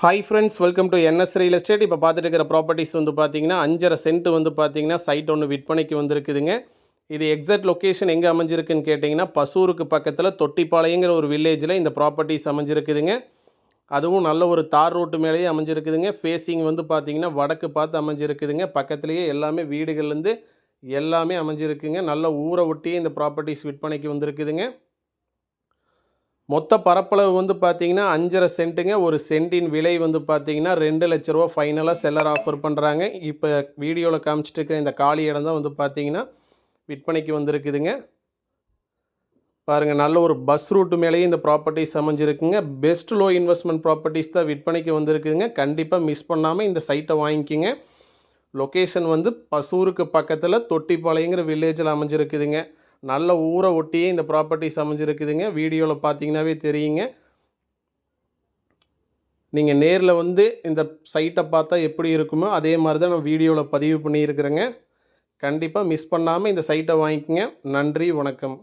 Hi friends, welcome to NS real estate. இப்போ பார்த்துட்டு இருக்கிற ப்ராப்பர்ட்டிஸ் வந்து பார்த்தீங்கன்னா 5.5 சென்ட் வந்து பார்த்தீங்கன்னா சைட் ஒன்று விற்பனைக்கு வந்திருக்குதுங்க. இது எக்ஸாக்ட் லொக்கேஷன் எங்கே அமைஞ்சிருக்குன்னு கேட்டிங்கன்னா பசூருக்கு பக்கத்தில் தொட்டிப்பாளையங்கிற ஒரு வில்லேஜில் இந்த ப்ராப்பர்ட்டிஸ் அமைஞ்சிருக்குதுங்க. அதுவும் நல்ல ஒரு தார் ரோட்டு மேலேயே அமைஞ்சிருக்குதுங்க. ஃபேஸிங் வந்து பார்த்தீங்கன்னா வடக்கு பார்த்து அமைஞ்சிருக்குதுங்க. பக்கத்துலேயே எல்லாமே வீடுகள்லேருந்து எல்லாமே அமைஞ்சிருக்குங்க. நல்ல ஊரை ஒட்டியே இந்த ப்ராப்பர்ட்டிஸ் விற்பனைக்கு வந்திருக்குதுங்க. மொத்த பரப்பளவு வந்து பார்த்தீங்கன்னா 5.5 சென்ட்டுங்க. ஒரு சென்ட்டின் விலை வந்து பார்த்தீங்கன்னா 2 லட்ச ரூபா ஃபைனலாக செல்லர் ஆஃபர் பண்ணுறாங்க. இப்போ வீடியோவில் காமிச்சிட்டு இருக்கிற இந்த காலி இடம் தான் வந்து பார்த்தீங்கன்னா விற்பனைக்கு வந்திருக்குதுங்க. பாருங்கள், நல்ல ஒரு பஸ் ரூட்டு மேலேயே இந்த ப்ராப்பர்ட்டிஸ் அமைஞ்சிருக்குங்க. பெஸ்ட் லோ இன்வெஸ்ட்மெண்ட் ப்ராப்பர்ட்டிஸ் தான் விற்பனைக்கு வந்திருக்குதுங்க. கண்டிப்பாக மிஸ் பண்ணாமல் இந்த சைட்டை வாங்கிக்கிங்க. லொக்கேஷன் வந்து பசூருக்கு பக்கத்தில் தொட்டிப்பாளையங்கிற வில்லேஜில் அமைஞ்சிருக்குதுங்க. நல்ல ஊரை ஒட்டியே இந்த ப்ராப்பர்ட்டிஸ் அமைஞ்சிருக்குதுங்க. வீடியோவில் பார்த்தீங்கன்னாவே தெரியுங்க. நீங்கள் நேரில் வந்து இந்த சைட்டை பார்த்தா எப்படி இருக்குமோ அதே மாதிரி தான் நான் வீடியோவில் பதிவு பண்ணியிருக்கிறேங்க. கண்டிப்பாக மிஸ் பண்ணாமல் இந்த சைட்டை வாங்கிக்கோங்க. நன்றி, வணக்கம்.